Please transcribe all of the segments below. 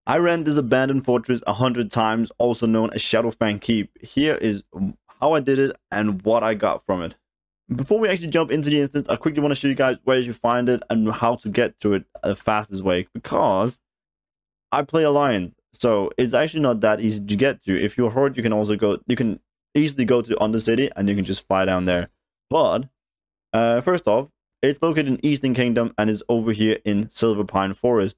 I ran this abandoned fortress 100 times, also known as Shadowfang Keep. Here is how I did it and what I got from it. Before we actually jump into the instance, I quickly want to show you guys where you find it and how to get to it the fastest way, because I play Alliance, so it's actually not that easy to get to. If you're hurt, you can easily go to Undercity and you can just fly down there. But first off, it's located in Eastern Kingdom and is over here in Silverpine Forest.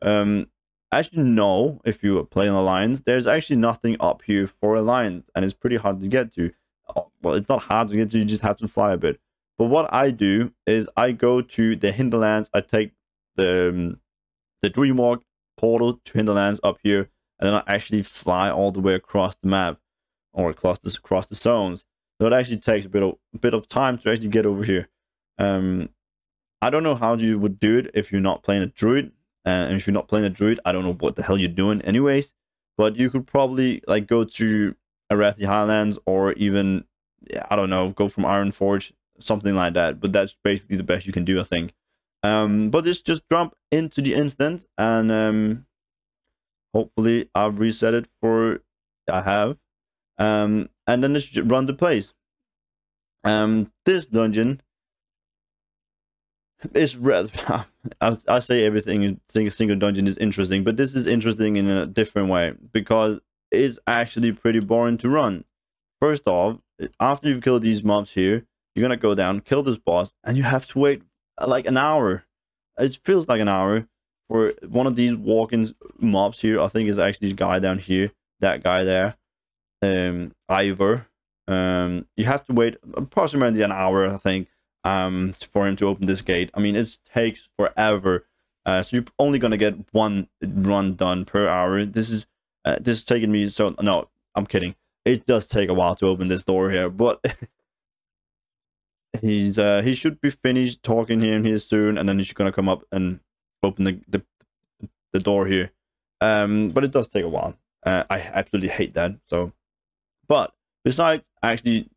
As you know, if you play an Alliance, there's actually nothing up here for Alliance, and it's pretty hard to get to. Well, it's not hard to get to, you just have to fly a bit. But what I do is I go to the Hinterlands, I take the Dreamwalk portal to Hinterlands up here, and then I actually fly all the way across the map, or across the zones. So it actually takes a bit of time to actually get over here. I don't know how you would do it if you're not playing a druid. And if you're not playing a druid, I don't know what the hell you're doing anyways. But you could probably like go to Arathi Highlands, or even, yeah, I don't know, go from Ironforge, something like that. But that's basically the best you can do, I think. But just jump into the instance, and hopefully I've reset it for, I have. And then let's run the place. This dungeon is I say everything, single dungeon is interesting, but this is interesting in a different way, because it's actually pretty boring to run. First off, after you've killed these mobs here, you're gonna go down, kill this boss, and you have to wait like an hour. It feels like an hour for one of these walk-in mobs here. I think is actually the guy down here, that guy there, Ivor. You have to wait approximately an hour, I think, for him to open this gate. I mean, it takes forever. So you're only gonna get one run done per hour. This is taking me, so no, I'm kidding. It does take a while to open this door here, but he should be finished talking here soon, and then he's gonna come up and open the door here. But it does take a while. I absolutely hate that. So, but besides actually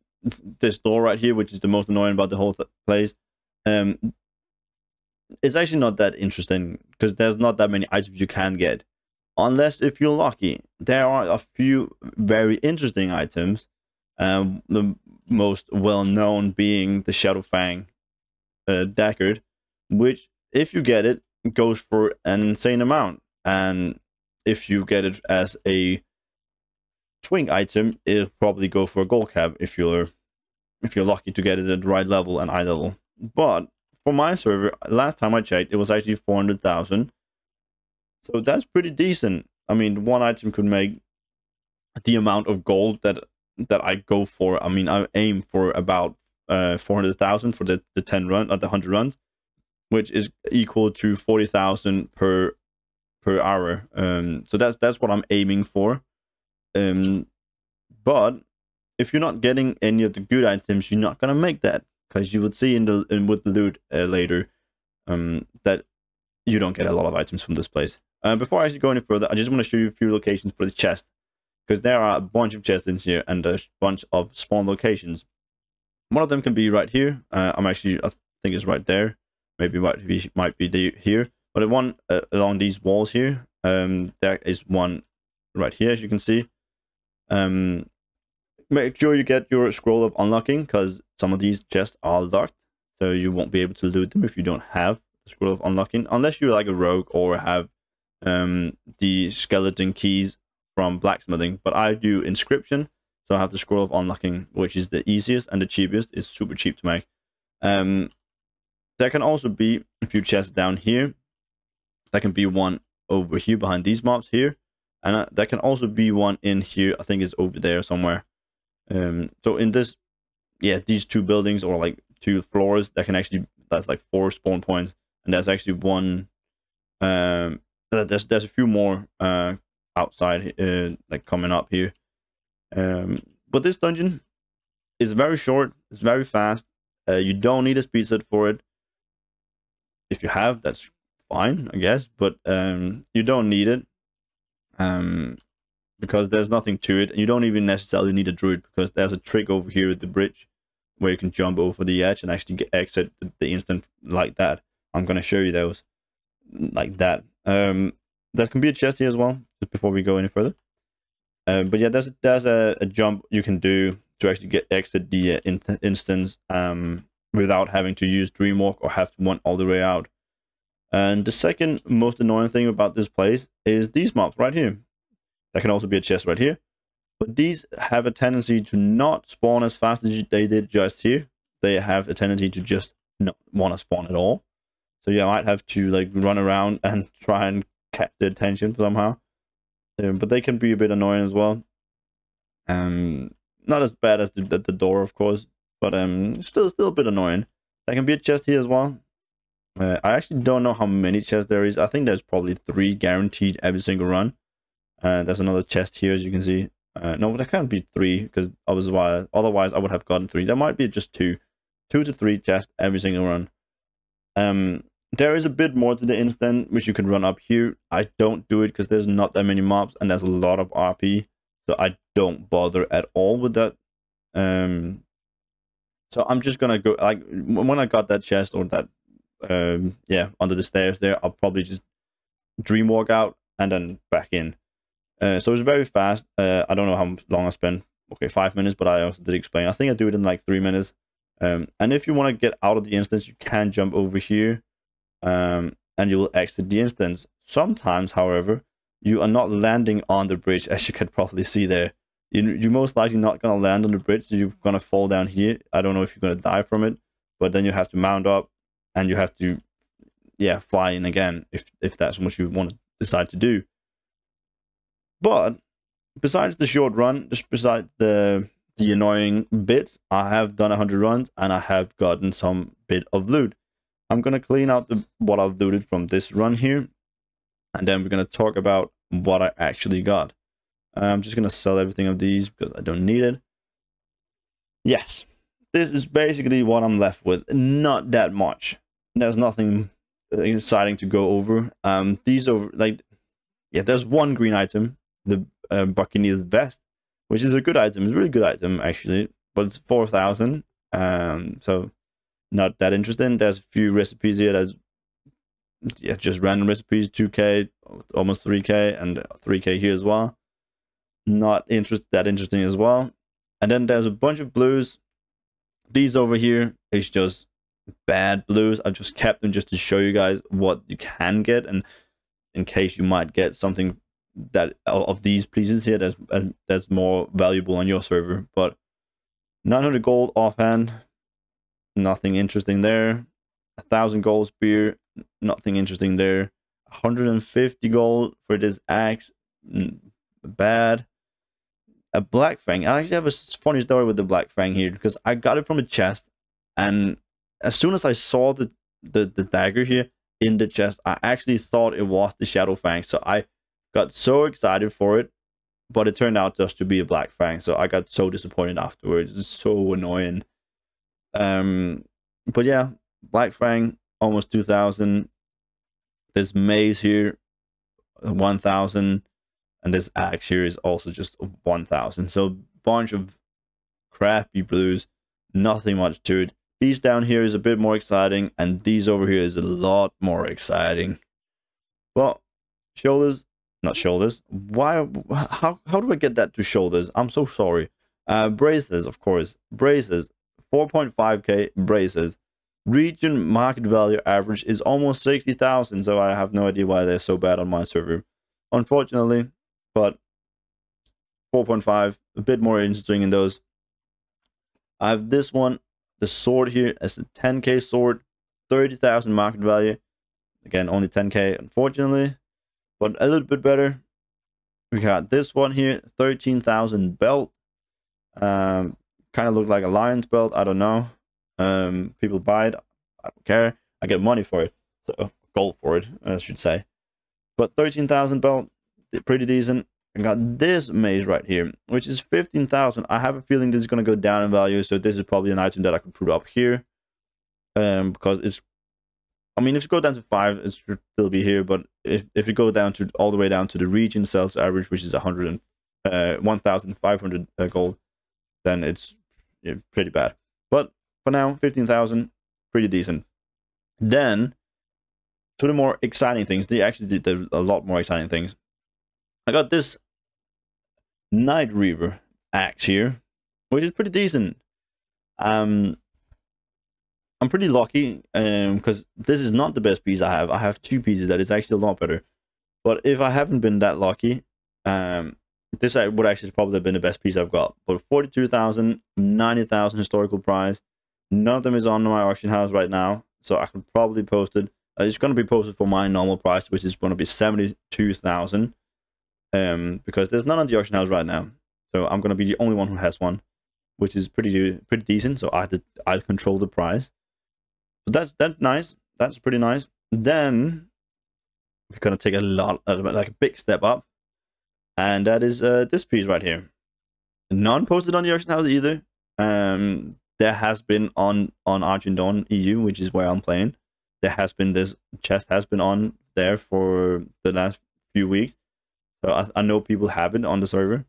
this door right here, which is the most annoying about the whole place, it's actually not that interesting, because there's not that many items you can get, unless if you're lucky. There are a few very interesting items, the most well-known being the Shadowfang Dagger, which, if you get it, goes for an insane amount. And if you get it as a twink item, it'll probably go for a gold cap if you're lucky to get it at the right level and eye level. But for my server, last time I checked, it was actually 400,000. So that's pretty decent. I mean, one item could make the amount of gold that I go for. I mean, I aim for about 400,000 for the 10 run, or the 100 runs, which is equal to 40,000 per hour. So that's what I'm aiming for. But if you're not getting any of the good items, you're not gonna make that, because you would see with the loot later, that you don't get a lot of items from this place. Before I actually go any further, I just want to show you a few locations for the chest, because there are a bunch of chests in here and a bunch of spawn locations. One of them can be right here. I think it's right there. Maybe might be here. But the one along these walls here, there is one right here, as you can see. Make sure you get your scroll of unlocking, because some of these chests are locked, so you won't be able to loot them if you don't have the scroll of unlocking, unless you're like a rogue or have the skeleton keys from blacksmithing. But I do inscription, so I have the scroll of unlocking, which is the easiest and the cheapest. It's super cheap to make. There can also be a few chests down here. There can be one over here behind these mobs here, and there can also be one in here. I think it's over there somewhere. So in this, yeah, these two buildings, or like 2 floors, that's like 4 spawn points, and there's actually one. There's a few more outside, like coming up here. But this dungeon is very short. It's very fast. You don't need a speed set for it. If you have, that's fine, I guess, but you don't need it. Because there's nothing to it, and you don't even necessarily need a druid, because there's a trick over here at the bridge where you can jump over the edge and actually exit the instant like that. I'm gonna show you those like that. There can be a chest here as well, just before we go any further. But yeah, there's a jump you can do to actually exit the instance without having to use Dreamwalk or have to run all the way out. And the second most annoying thing about this place is these mobs right here. There can also be a chest right here. But these have a tendency to not spawn as fast as they did just here. They have a tendency to just not want to spawn at all. So yeah, I might have to like run around and try and catch their attention somehow. But they can be a bit annoying as well. Not as bad as the door, of course, but still a bit annoying. There can be a chest here as well. I actually don't know how many chests there is. I think there's probably 3 guaranteed every single run. There's another chest here, as you can see. No, there can't be 3 because otherwise I would have gotten 3. There might be just 2 to 3 chests every single run. There is a bit more to the instant which you can run up here. I don't do it because there's not that many mobs and there's a lot of RP, so I don't bother at all with that. So I'm just gonna go, like, when I got that chest or that yeah, under the stairs there, I'll probably just Dreamwalk out and then back in. So it's very fast. I don't know how long I spent. Okay, 5 minutes, but I also did explain. I think I do it in like 3 minutes. And if you want to get out of the instance, you can jump over here, and you will exit the instance. Sometimes, however, you are not landing on the bridge, as you can probably see there. You're most likely not going to land on the bridge, so you're going to fall down here. I don't know if you're going to die from it, but then you have to mount up, and you have to, yeah, fly in again, if that's what you want to decide to do. But besides the short run, just besides the annoying bits, I have done 100 runs, and I have gotten some bit of loot. I'm going to clean out what I've looted from this run here, and then we're going to talk about what I actually got. I'm just going to sell everything of these because I don't need it. Yes, this is basically what I'm left with. Not that much. There's nothing exciting to go over. These are like, yeah, there's one green item, the Buccaneer's Vest, which is a good item. It's a really good item, actually, but it's 4,000. So not that interesting. There's a few recipes here. There's, yeah, just random recipes, 2k, almost 3k, and 3k here as well. Not that interesting as well. And then there's a bunch of blues. These over here is just bad blues. I've just kept them just to show you guys what you can get, and in case you might get something that of these pieces here that's more valuable on your server. But 900 gold offhand, nothing interesting there. 1,000 gold spear, nothing interesting there. 150 gold for this axe, bad. A Black Fang. I actually have a funny story with the Black Fang here, because I got it from a chest, and as soon as I saw the dagger here in the chest, I actually thought it was the Shadow Fang. So I got so excited for it, but it turned out just to be a Black Fang. So I got so disappointed afterwards. It's so annoying. But yeah, Black Fang, almost 2,000. This maze here, 1,000. And this axe here is also just 1,000. So a bunch of crappy blues, nothing much to it. These down here is a bit more exciting, and these over here is a lot more exciting. Well, shoulders, not shoulders. Why? How do I get that to shoulders? I'm so sorry. Braces, of course. Braces, 4.5k braces. Region market value average is almost 60,000. So I have no idea why they're so bad on my server, unfortunately. But 4.5, a bit more interesting in those. I have this one, the sword here, as a 10k sword, 30,000 market value. Again, only 10k, unfortunately, but a little bit better. We got this one here, 13,000 belt. Kind of look like a lion's belt. I don't know. People buy it. I don't care. I get money for it, so gold for it, I should say. But 13,000 belt, pretty decent. I got this maze right here, which is 15,000. I have a feeling this is going to go down in value, so this is probably an item that I could put up here, because it's, I mean, if you go down to 5, it should still be here, but if you go down to all the way down to the region sales average, which is 1,500 gold, then it's, yeah, pretty bad. But for now, 15,000, pretty decent. Then to the more exciting things. They actually did a lot more exciting things. I got this Night Reaver axe here, which is pretty decent. I'm pretty lucky because this is not the best piece I have. I have two pieces that is actually a lot better. But if I haven't been that lucky, this would actually probably have been the best piece I've got. But 42,000, 90,000 historical prize. None of them is on my auction house right now, so I could probably post it. It's going to be posted for my normal price, which is going to be 72,000. Because there's none on the auction house right now, so I'm going to be the only one who has one, which is pretty decent. So I control the price. But that's nice. That's pretty nice. Then we're going to take a big step up, and that is this piece right here. None posted on the auction house either. There has been on Argent Dawn EU, which is where I'm playing. There has been this chest has been on there for the last few weeks. So I know people have it on the server.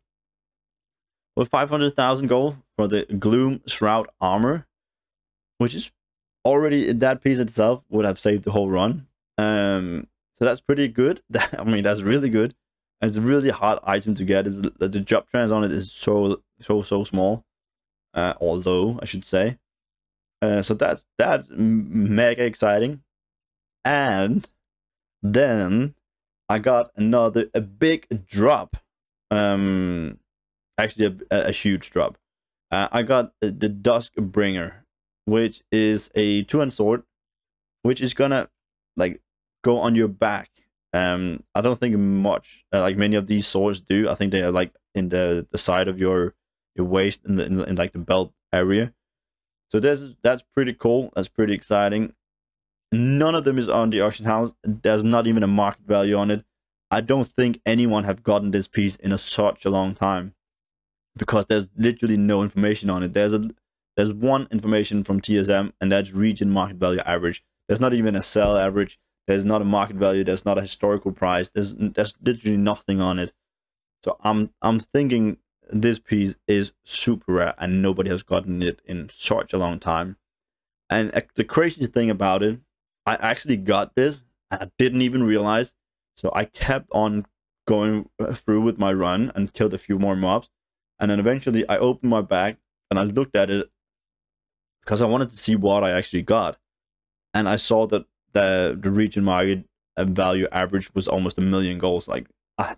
With 500,000 gold for the Gloom Shroud armor, which is already, that piece itself would have saved the whole run. So that's pretty good. I mean, that's really good. And it's a really hard item to get. The drop trans on it is so small. Although I should say. So that's mega exciting. And then I got a big drop. Actually a huge drop. I got the Duskbringer, which is a two-hand sword, which is gonna like go on your back. I don't think much like many of these swords do. I think they are like in the side of your waist in like the belt area. So that's pretty cool. That's pretty exciting. None of them is on the auction house. There's not even a market value on it. I don't think anyone have gotten this piece in such a long time, because there's literally no information on it. There's one information from TSM, and that's region market value average. There's not even a sell average. There's not a market value. There's not a historical price. There's literally nothing on it. So I'm thinking this piece is super rare, and nobody has gotten it in such a long time. And the crazy thing about it, I actually got this, and I didn't even realize. So I kept on going through with my run and killed a few more mobs. And then eventually I opened my bag and I looked at it because I wanted to see what I actually got. And I saw that the region market value average was almost 1 million gold. Like,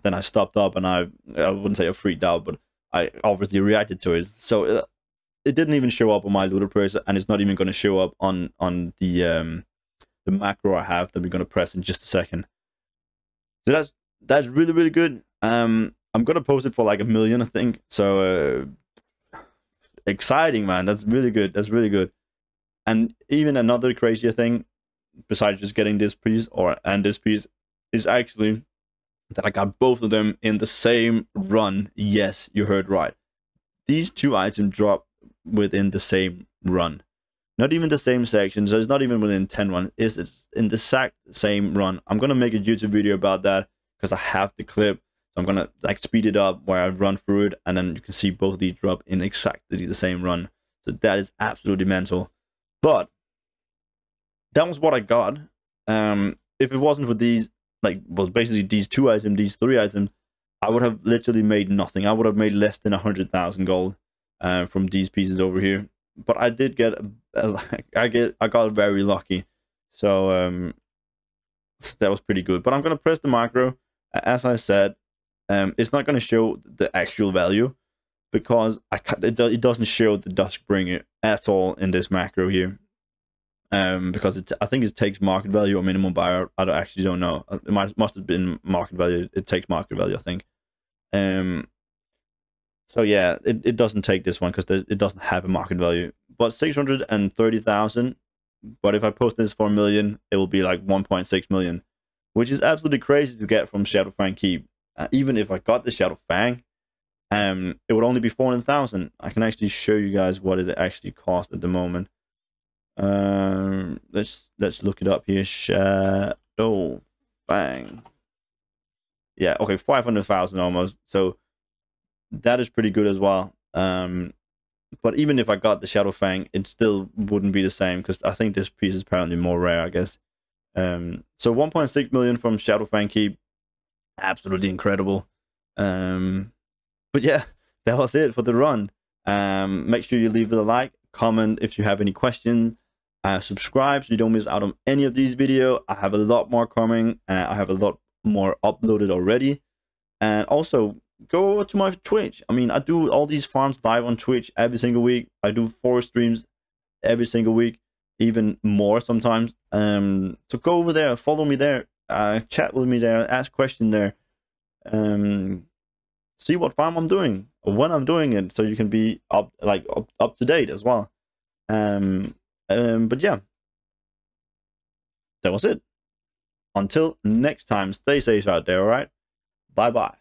then I stopped up, and I wouldn't say I freaked out, but I obviously reacted to it. So it didn't even show up on my looter tracer, and it's not even going to show up on the macro I have that we're going to press in just a second. So that's really good. I'm gonna post it for like 1 million, I think. So exciting, man. That's really good. That's really good. And even another crazier thing, besides just getting this piece and this piece, is actually that I got both of them in the same run. Yes, you heard right. These two items drop within the same run. Not even the same section, so it's not even within 10 run. It's in the exact same run. I'm gonna make a YouTube video about that because I have the clip. So I'm gonna like speed it up where I run through it, and then you can see both of these drop in exactly the same run. So that is absolutely mental. But that was what I got. If it wasn't for these, like, well, basically these two items, these three items, I would have literally made nothing. I would have made less than 100,000 gold from these pieces over here. But I did get I got very lucky. So that was pretty good. But I'm gonna press the macro. As I said, it's not gonna show the actual value because it doesn't show the Duskbringer at all in this macro here. Because I think it takes market value or minimum buyer. I actually don't know. It must have been market value. It takes market value, I think. So yeah, it doesn't take this one because it doesn't have a market value. But 630,000. But if I post this for 1 million, it will be like 1.6 million, which is absolutely crazy to get from Shadowfang Keep. Even if I got the Shadowfang, it would only be 400,000. I can actually show you guys what it actually costs at the moment. Let's look it up here. Shadowfang. Yeah, okay, 500,000 almost. So that is pretty good as well. But even if I got the Shadowfang, it still wouldn't be the same because I think this piece is apparently more rare, I guess. So 1.6 million from Shadowfang Keep, absolutely incredible. But yeah, that was it for the run. Make sure you leave it a like, comment if you have any questions, subscribe so you don't miss out on any of these videos. I have a lot more coming. I have a lot more uploaded already. And also go over to my Twitch. I mean, I do all these farms live on Twitch every single week. I do 4 streams every single week, even more sometimes. So go over there, follow me there, chat with me there, ask questions there. See what farm I'm doing, or when I'm doing it, so you can be up to date as well. But yeah, that was it. Until next time, stay safe out there, all right? Bye bye.